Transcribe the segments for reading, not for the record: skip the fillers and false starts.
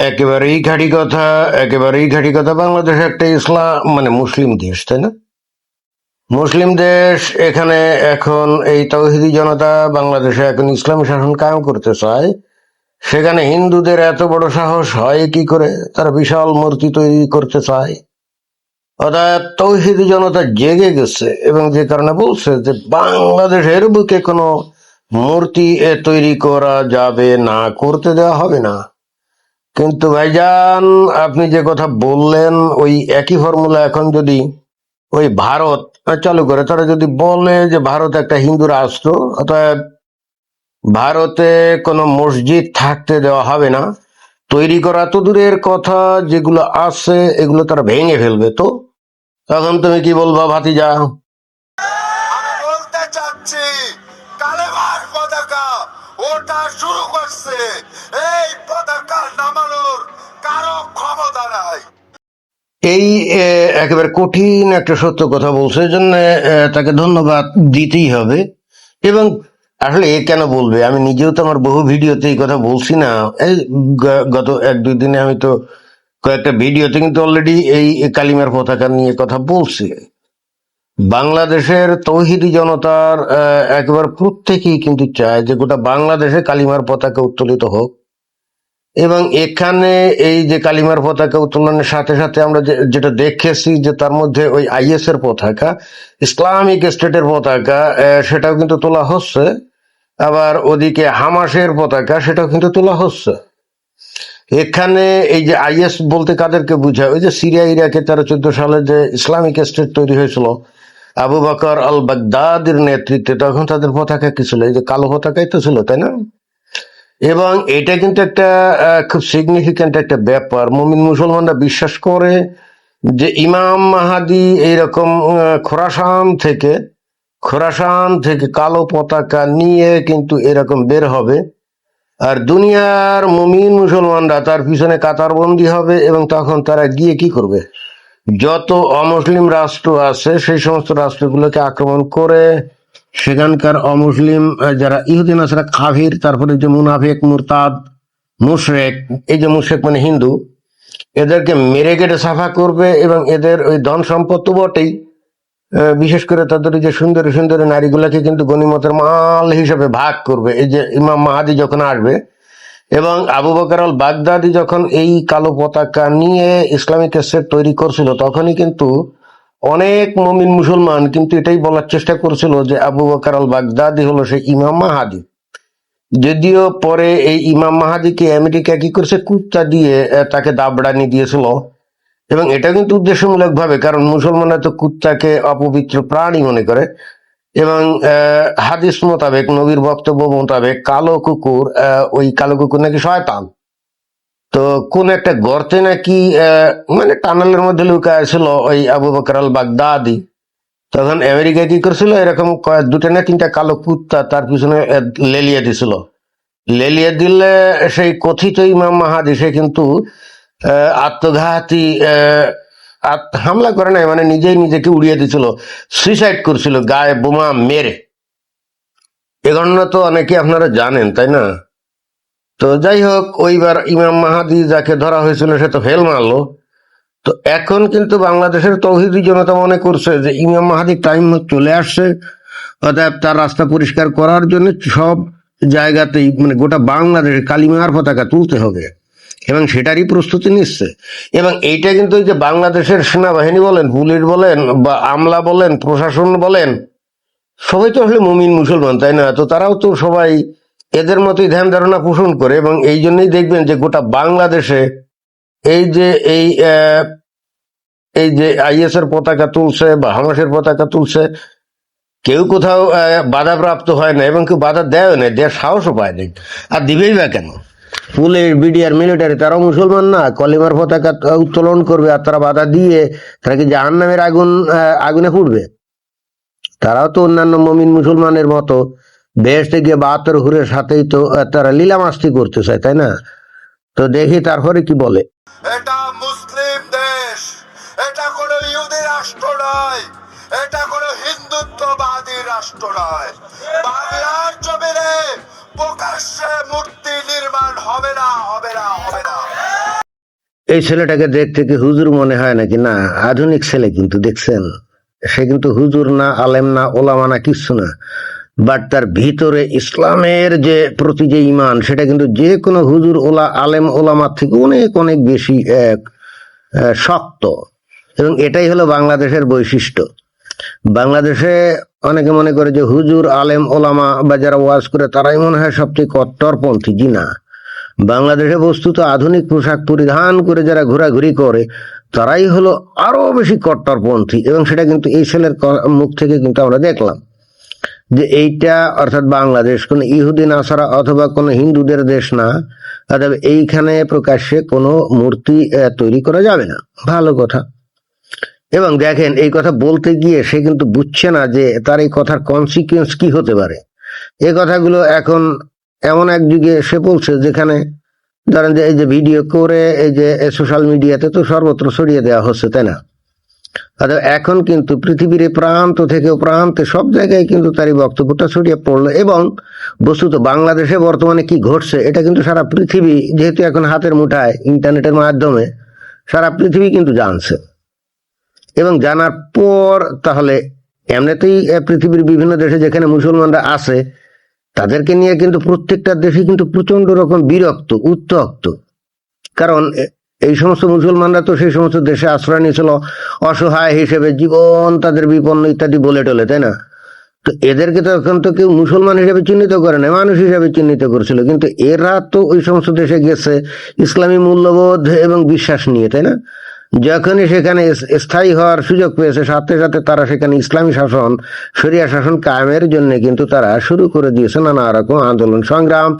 একেবারেই ঘাঁটি কথা বাংলাদেশ একটা ইসলাম মানে মুসলিম দেশ, তাই না? মুসলিম দেশ। এখানে এখন এই তৌহিদি জনতা বাংলাদেশে এখন ইসলামী শাসন কায়েম করতে চায়। সেখানে হিন্দুদের এত বড় সাহস হয় কি করে? তারা বিশাল মূর্তি তৈরি করতে চায়। অর্থাৎ তৌহিদি জনতা জেগে গেছে এবং যে কারণে বলছে যে বাংলাদেশের বুকে কোনো মূর্তি তৈরি করা যাবে না, করতে দেওয়া হবে না। কিন্তু ভাইজান, আপনি যে কথা বললেন ওই একই ফর্মুলা এখন যদি ওই ভারত চালু করে, তারা যদি বলে যে ভারত একটা হিন্দু রাষ্ট্র, অর্থাৎ ভারতে কোনো মসজিদ থাকতে দেওয়া হবে না, তৈরি করা তো দূরের কথা, যেগুলো আছে এগুলো তারা ভেঙে ফেলবে, তো তখন তুমি কি বলবা ভাতিজা? আমি বলতে চাচ্ছি, কালেমার পতাকা ওটা শুরু করছে, এই পতাকা নামানোর কারো ক্ষমতা নাই। এই একেবারে কঠিন একটা সত্য কথা বলছে, এই জন্য তাকে ধন্যবাদ দিতেই হবে। এবং আসলে এ কেন বলবে, আমি নিজেও তো আমার বহু ভিডিওতে এই কথা বলছি না। এই গত 1-2 দিনে আমি তো কয়েকটা ভিডিওতে কিন্তু অলরেডি এই কালিমার পতাকা নিয়ে কথা বলছি। বাংলাদেশের তৌহিদি জনতার একেবারে প্রত্যেকেই কিন্তু চায় যে গোটা বাংলাদেশে কালিমার পতাকা উত্তোলিত হোক। এবং এখানে এই যে কালিমার পতাকা উত্তোলনের সাথে সাথে আমরা যেটা দেখেছি যে তার মধ্যে ওই আইএস এর পতাকা, ইসলামিক স্টেটের পতাকা, সেটাও কিন্তু তোলা হচ্ছে। আবার ওদিকে হামাসের পতাকা, সেটাও কিন্তু তোলা হচ্ছে। এখানে এই যে আইএস বলতে কাদেরকে বোঝায়? ওই যে সিরিয়া ইরাকে 13-14 সালে যে ইসলামিক স্টেট তৈরি হয়েছিল আবু বকর আল বাগদাদির নেতৃত্বে, তখন তাদের পতাকা কি ছিল? এই যে কালো পতাকাই তো ছিল, তাই না? এবং এটা কিন্তু একটা খুব সিগনিফিক্যান্ট একটা ব্যাপার। মুমিন মুসলমানরা বিশ্বাস করে যে ইমাম মাহাদি এইরকম খোরাসান থেকে কালো পতাকা নিয়ে কিন্তু এরকম বের হবে, আর দুনিয়ার মুমিন মুসলমানরা তার পিছনে কাতারবন্দি হবে। এবং তখন তারা গিয়ে কি করবে? যত অমুসলিম রাষ্ট্র আছে সেই সমস্ত রাষ্ট্রগুলোকে আক্রমণ করে সেখানকার অমুসলিম যারা ইহুদি নাসারা কাফির, তারপরে যে মুনাফিক, মুরতাদ, মুশরেক, এই যে মুশরেক মানে হিন্দু, এদেরকে মেরে কেটে সাফা করবে। এবং এদের ওই ধন সম্পদ তো বটেই, বিশেষ করে তাদের ওই যে সুন্দরী সুন্দরী নারীগুলোকে কিন্তু গনিমতের মাল হিসেবে ভাগ করবে। এই যে ইমাম মাহাদি যখন আসবে এবং আবু বকর আল বাগদাদি যখন এই কালো পতাকা নিয়ে ইসলামিক স্টেট তৈরি করছিল, তখনই কিন্তু অনেক মুমিন মুসলমান কিন্তু এটাই বলার চেষ্টা করছিল যে আবু বকর আল বাগদাদি হলো সেই ইমাম মাহাদি। যদিও পরে এই ইমাম মাহাদিকে আমেরিকা কি করছে, কুত্তা দিয়ে তাকে দাবড়ানি দিয়েছিল। এবং এটা কিন্তু উদ্দেশ্যমূলক ভাবে, কারণ মুসলমানরা তো কুত্তাকে অপবিত্র প্রাণী মনে করে। এবং হাদিস মোতাবেক, নবীর বক্তব্য মোতাবেক ওই কালো কুকুর নাকি শয়তান। তো কোন একটা গর্তে নাকি মানে টানেলের মধ্যে লুকায় ছিল ওই আবু বকর আল বাগদাদি। তখন আমেরিকা কি করছিল, এরকম 2-3টা কালো কুত্তা তার পিছনে লেলিয়ে দিছিল। লেলিয়ে দিলে সেই কথিত ইমাম মাহাদি সে কিন্তু আত্মঘাতী হামলা করে নাই, মানে নিজেই নিজেকে উড়িয়ে দিছিল, সুইসাইড করছিল গায়ে বোমা মেরে। এ ঘটনা তো অনেকে আপনারা জানেন, তাই না? তো যাই হোক, ওইবার ইমাম মাহাদি যাকে ধরা হয়েছিল সে তো ফেল মারলো। তো এখন কিন্তু বাংলাদেশের তৌহিদি জনতা মনে করছে যে ইমাম মাহাদির টাইম চলে আসছে, অতএব তার রাস্তা পরিষ্কার করার জন্য সব জায়গাতেই মানে গোটা বাংলাদেশে কালিমার পতাকা তুলতে হবে, এবং সেটারই প্রস্তুতি নিচ্ছে। এবং এইটা কিন্তু যে বাংলাদেশের সেনাবাহিনী বলেন, পুলিশ বলেন, বা আমলা বলেন, প্রশাসন বলেন, সবাই তো আসলে মুমিন মুসলমান, তাই না? তো তারাও তো সবাই এদের মতোই ধ্যান ধারণা পোষণ করে। এবং এই জন্যই দেখবেন যে গোটা বাংলাদেশে এই যে এই যে আইএস এর পতাকা তুলছে বা হামাসের পতাকা তুলছে, কেউ কোথাও বাধাপ্রাপ্ত হয় না, এবং কেউ বাধা দেয় না, দেওয়ার সাহসও পায় না। আর দিবেই বা কেন? পুলিশ, বিডিআর, মিলিটারি তারাও মুসলমান না? কলিমার পতাকা উত্তোলন করবে আর তারা বাধা দিয়ে তারা কি জাহান্নামের আগুনে পুড়বে? তারাও তো অন্যান্য মুমিন মুসলমানের মতো বেহেশতে গিয়ে 72 হুরের সাথেই তো তারা লীলা মাস্তি করতে চায়, তাই না? তো দেখি তারপরে কি বলে। এটা মুসলিম দেশ, এটা কোনো ইহুদি রাষ্ট্র নয়, এটা কোনো হিন্দুত্ববাদী রাষ্ট্র নয়। বাংলার জমিনে প্রকাশ্যে মূর্তি নির্মাণ হবে না, হবে না, হবে না। এই ছেলেটাকে দেখতে কি হুজুর মনে হয় নাকি? না, আধুনিক ছেলে কিন্তু, দেখছেন? সে কিন্তু হুজুর না, আলেম না, ওলামা না, কিচ্ছু না, বাট তার ভিতরে ইসলামের যে প্রতি যে ইমান, সেটা কিন্তু যে কোনো হুজুর আলেম ওলামার থেকে অনেক অনেক বেশি শক্ত। এবং এটাই হলো বাংলাদেশের বৈশিষ্ট্য। বাংলাদেশে অনেকে মনে করে যে হুজুর আলেম ওলামা বা যারা ওয়াজ করে তারাই মনে হয় সবচেয়ে কট্টরপন্থী। জি না, বাংলাদেশে বস্তুত আধুনিক পোশাক পরিধান করে যারা ঘোরাঘুরি করে তারাই হলো আরো বেশি কট্টরপন্থী। এবং সেটা কিন্তু এই ছেলের মুখ থেকে কিন্তু আমরা দেখলাম যে এইটা, অর্থাৎ বাংলাদেশ কোন ইহুদি নাসারা অথবা কোনো হিন্দুদের দেশ না, অর্থাৎ এইখানে প্রকাশ্যে কোনো মূর্তি তৈরি করা যাবে না। ভালো কথা। এবং দেখেন, এই কথা বলতে গিয়ে সে কিন্তু বুঝছে না যে তার এই কথার কনসিকুয়েন্স কি হতে পারে। এই কথাগুলো এখন এমন এক যুগে সে বলছে যেখানে ধরেন যে এই যে ভিডিও করে এই যে সোশ্যাল মিডিয়াতে তো সর্বত্র ছড়িয়ে দেওয়া হচ্ছে, তাই না? অর্থাৎ এখন কিন্তু পৃথিবীর প্রান্ত থেকে প্রান্তে সব জায়গায় কিন্তু তার এই বক্তব্যটা ছড়িয়ে পড়লো। এবং বস্তুত বাংলাদেশে বর্তমানে কি ঘটছে এটা কিন্তু সারা পৃথিবী, যেহেতু এখন হাতের মুঠায় ইন্টারনেটের মাধ্যমে সারা পৃথিবী কিন্তু জানছে। এবং জানার পর তাহলে এমনিতেই পৃথিবীর বিভিন্ন দেশে যেখানে মুসলমানরা আছে তাদেরকে নিয়ে কিন্তু প্রত্যেকটা দেশে কিন্তু প্রচন্ড রকম বিরক্ত, উত্তক্ত। কারণ এই সমস্ত মুসলমানরা তো সেই সমস্ত দেশে আশ্রয় নিয়েছিল অসহায় হিসেবে, জীবন তাদের বিপন্ন ইত্যাদি বলে টলে, তাই না? তো এদেরকে তো এখন তো কেউ মুসলমান হিসেবে চিহ্নিত করে না, মানুষ হিসেবে চিহ্নিত করেছিল। কিন্তু এরা তো ওই সমস্ত দেশে গেছে ইসলামী মূল্যবোধ এবং বিশ্বাস নিয়ে, তাই না? যখনই সেখানে স্থায়ী হওয়ার সুযোগ পেয়েছে, সাথে সাথে তারা সেখানে ইসলামী শাসন, শরিয়া শাসন কায়েমের জন্য কিন্তু তারা শুরু করে দিয়েছে নানা রকম আন্দোলন সংগ্রাম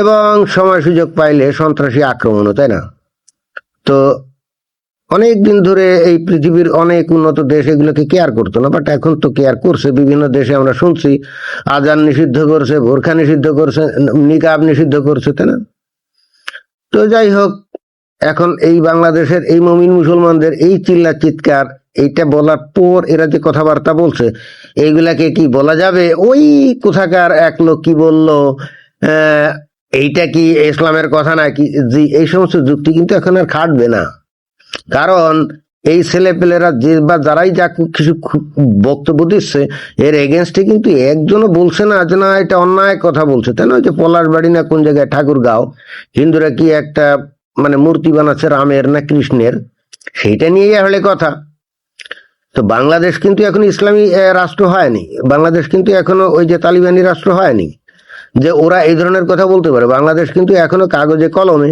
এবং সময় সুযোগ পাইলে সন্ত্রাসী আক্রমণও, তাই না? তো অনেক দিন ধরে এই পৃথিবীর অনেক উন্নত দেশ এগুলোকে কেয়ার করতো না, বাট এখন তো কেয়ার করছে। বিভিন্ন দেশে আমরা শুনছি আজান নিষিদ্ধ করছে, বোরখা নিষিদ্ধ করছে, নিকাব নিষিদ্ধ করছে, তাই না? তো যাই হোক, এখন এই বাংলাদেশের এই মুমিন মুসলমানদের এই চিল্লা চিৎকার, এইটা বলার পর এরা যে কথাবার্তা বলছে, এইগুলাকে কি বলা যাবে? ওই কোথাকার এক লোক কি বললো, এইটা কি ইসলামের কথা নাকি? জি, এই সমস্ত যুক্তি কিন্তু এখন আর খাটবে না। কারণ এই ছেলে পেলেরা যে বা যারাই যা কিছু বক্তব্য দিচ্ছে এর এগেনস্টে কিন্তু একজনও বলছে না যে না এটা অন্যায় কথা বলছে, তাই না? যে পলাশবাড়ি না কোন জায়গায় ঠাকুরগাঁও হিন্দুরা কি একটা মানে মূর্তি বানাচ্ছে রামের না কৃষ্ণের, সেইটা নিয়েই আসলে কথা। তো বাংলাদেশ কিন্তু এখন ইসলামী রাষ্ট্র হয়নি, বাংলাদেশ কিন্তু এখনো ওই যে তালিবানি রাষ্ট্র হয়নি যে ওরা এই ধরনের কথা বলতে পারে। বাংলাদেশ কিন্তু এখনো কাগজে কলমে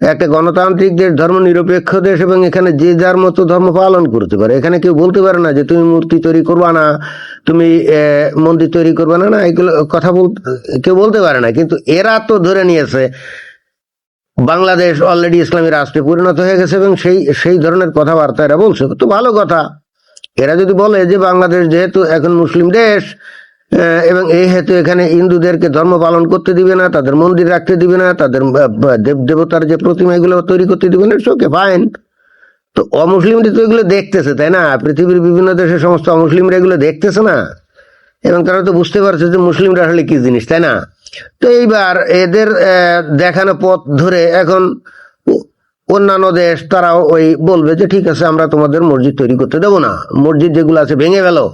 একটা গণতান্ত্রিক দেশ, ধর্ম নিরপেক্ষ দেশ, এবং এখানে যে যার মতো ধর্ম পালন করতে পারে। এখানে কেউ বলতে পারে না যে তুমি মূর্তি তৈরি করবা না, তুমি মন্দির তৈরি করবা না, না এগুলো কথা কেউ বলতে পারে না। কিন্তু এরা তো ধরে নিয়েছে বাংলাদেশ অলরেডি ইসলামী রাষ্ট্রে পরিণত হয়ে গেছে এবং সেই ধরনের কথাবার্তা এরা বলছে। তো ভালো কথা, এরা যদি বলে যে বাংলাদেশ যেহেতু এখন মুসলিম দেশ এবং এই হেতু এখানে হিন্দুদেরকে ধর্ম পালন করতে দিবে না, তাদের মন্দির রাখতে দিবে না, তাদের দেব দেবতার যে প্রতিমা এগুলো তৈরি করতে দিবে না, ওকে ফাইন। তো অমুসলিমরা তো এগুলো দেখতেছে, তাই না? পৃথিবীর বিভিন্ন দেশের সমস্ত অমুসলিমরা এগুলো দেখতেছে না, এবং তারা তো বুঝতে পারছে যে মুসলিমরা আসলে কি জিনিস, তাই না? তো এইবার এদের দেখানো পথ ধরে এখন অন্যান্য দেশ তারাও ওই বলবে যে ঠিক আছে আমরা তোমাদের মসজিদ তৈরি করতে দেবো না, মসজিদ যেগুলো আছে ভেঙে ফেলো।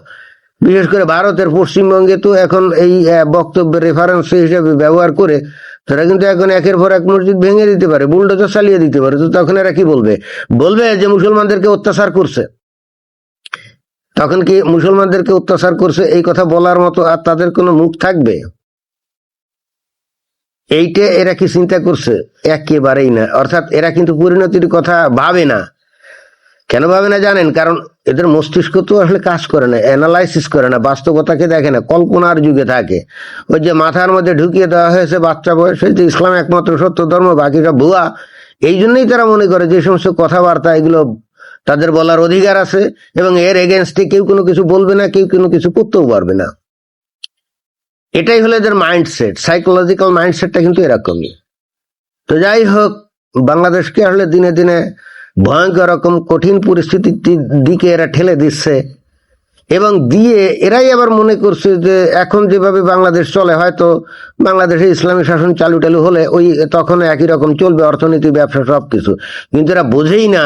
বিশেষ করে ভারতের পশ্চিমবঙ্গে তো এখন এই বক্তব্যের রেফারেন্স হিসেবে ব্যবহার করে তারা কিন্তু এখন একের পর এক মসজিদ ভেঙে দিতে পারে, বুলডোজার চালিয়ে দিতে পারে। তো তখন এরা কি বলবে? বলবে যে মুসলমানদেরকে অত্যাচার করছে। তখন কি মুসলমানদেরকে অত্যাচার করছে এই কথা বলার মতো আর তাদের কোনো মুখ থাকবে? এইটা এরা কি চিন্তা করছে? একেবারেই না। অর্থাৎ এরা কিন্তু পরিণতির কথা ভাবে না। কেন ভাবে না জানেন? কারণ এদের মস্তিষ্ক তো আসলে কাজ করে না, অ্যানালাইসিস করে না, বাস্তবতাকে দেখে না, কল্পনার যুগে থাকে। ওই যে মাথার মধ্যে ঢুকিয়ে দেওয়া হয়েছে বাচ্চা বয়সে যে ইসলাম একমাত্র সত্য ধর্ম, বাকিটা ভুয়া। এই জন্যই তারা মনে করে যে সমস্ত কথাবার্তা এগুলো তাদের বলার অধিকার আছে এবং এর এগেনস্টে কেউ কোনো কিছু বলবে না, কেউ কোনো কিছু করতেও পারবে না। এটাই হলো এদের মাইন্ডসেট, সাইকোলজিক্যাল মাইন্ডসেটটা কিন্তু এরকমই। তো যাই হোক, বাংলাদেশকে আসলে দিনে দিনে ভয়ঙ্কর রকম কঠিন পরিস্থিতির দিকে এরা ঠেলে দিচ্ছে এবং দিয়ে এরাই আবার মনে করছে যে এখন যেভাবে বাংলাদেশ চলে হয়তো বাংলাদেশে ইসলামী শাসন চালু টালু হলে ওই তখন একই রকম চলবে, অর্থনীতি, ব্যবসা, সবকিছু। কিন্তু এরা বোঝেই না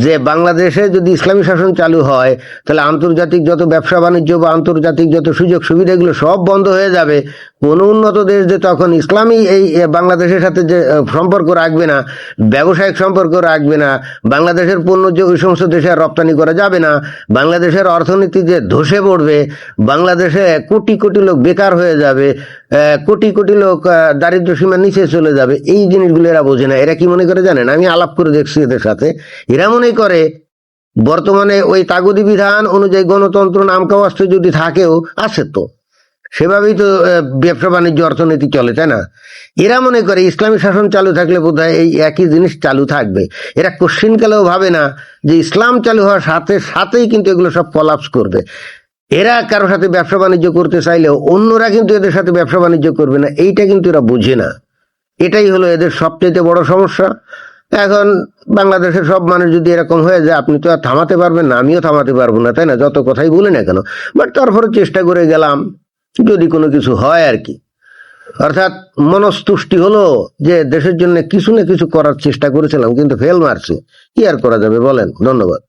যে বাংলাদেশে যদি ইসলামী শাসন চালু হয় তাহলে আন্তর্জাতিক যত ব্যবসা বাণিজ্য বা আন্তর্জাতিক যত সুযোগ সুবিধা এগুলো সব বন্ধ হয়ে যাবে। কোন উন্নত দেশ যে তখন ইসলামী এই বাংলাদেশের সাথে যে সম্পর্ক রাখবে না, ব্যবসায়িক সম্পর্ক রাখবে না, বাংলাদেশের পণ্য যে ওই সমস্ত দেশে আর রপ্তানি করা যাবে না, বাংলাদেশের অর্থনীতি যে ধসে পড়বে, বাংলাদেশে কোটি কোটি লোক বেকার হয়ে যাবে, কোটি কোটি লোক দারিদ্র সীমার নিচে চলে যাবে, এই জিনিসগুলো এরা বোঝে না। এরা কি মনে করে জানেন? আমি আলাপ করে দেখছি এদের সাথে, এরা মনে করে বর্তমানে ওই তাগুদি বিধান অনুযায়ী গণতন্ত্র নামকাওয়াস্তে যদি থাকেও, আছে তো সেভাবেই তো ব্যবসা বাণিজ্য অর্থনীতি চলে, তাই না? এরা মনে করে ইসলামী শাসন চালু থাকলে বোধহয় এই একই জিনিস চালু থাকবে। এরা কোশ্চিনকালেও ভাবে না যে ইসলাম চালু হওয়ার সাথে সাথেই কিন্তু এগুলো সব কলাপস করবে। এরা কারোর সাথে ব্যবসা বাণিজ্য করতে চাইলেও অন্যরা কিন্তু এদের সাথে ব্যবসা বাণিজ্য করবে না, এইটা কিন্তু এরা বুঝে না। এটাই হলো এদের সবচেয়ে বড় সমস্যা। এখন বাংলাদেশের সব মানুষ যদি এরকম হয়ে যায়, আপনি তো আর থামাতে পারবেন না, আমিও থামাতে পারবো না, তাই না? যত কথাই বলি না কেন, বাট তারপরে চেষ্টা করে গেলাম যদি কোনো কিছু হয় আর কি। অর্থাৎ মনস্তুষ্টি হলো যে দেশের জন্য কিছু না কিছু করার চেষ্টা করেছিলাম, কিন্তু ফেল মারছে। কি আর করা যাবে বলেন? ধন্যবাদ।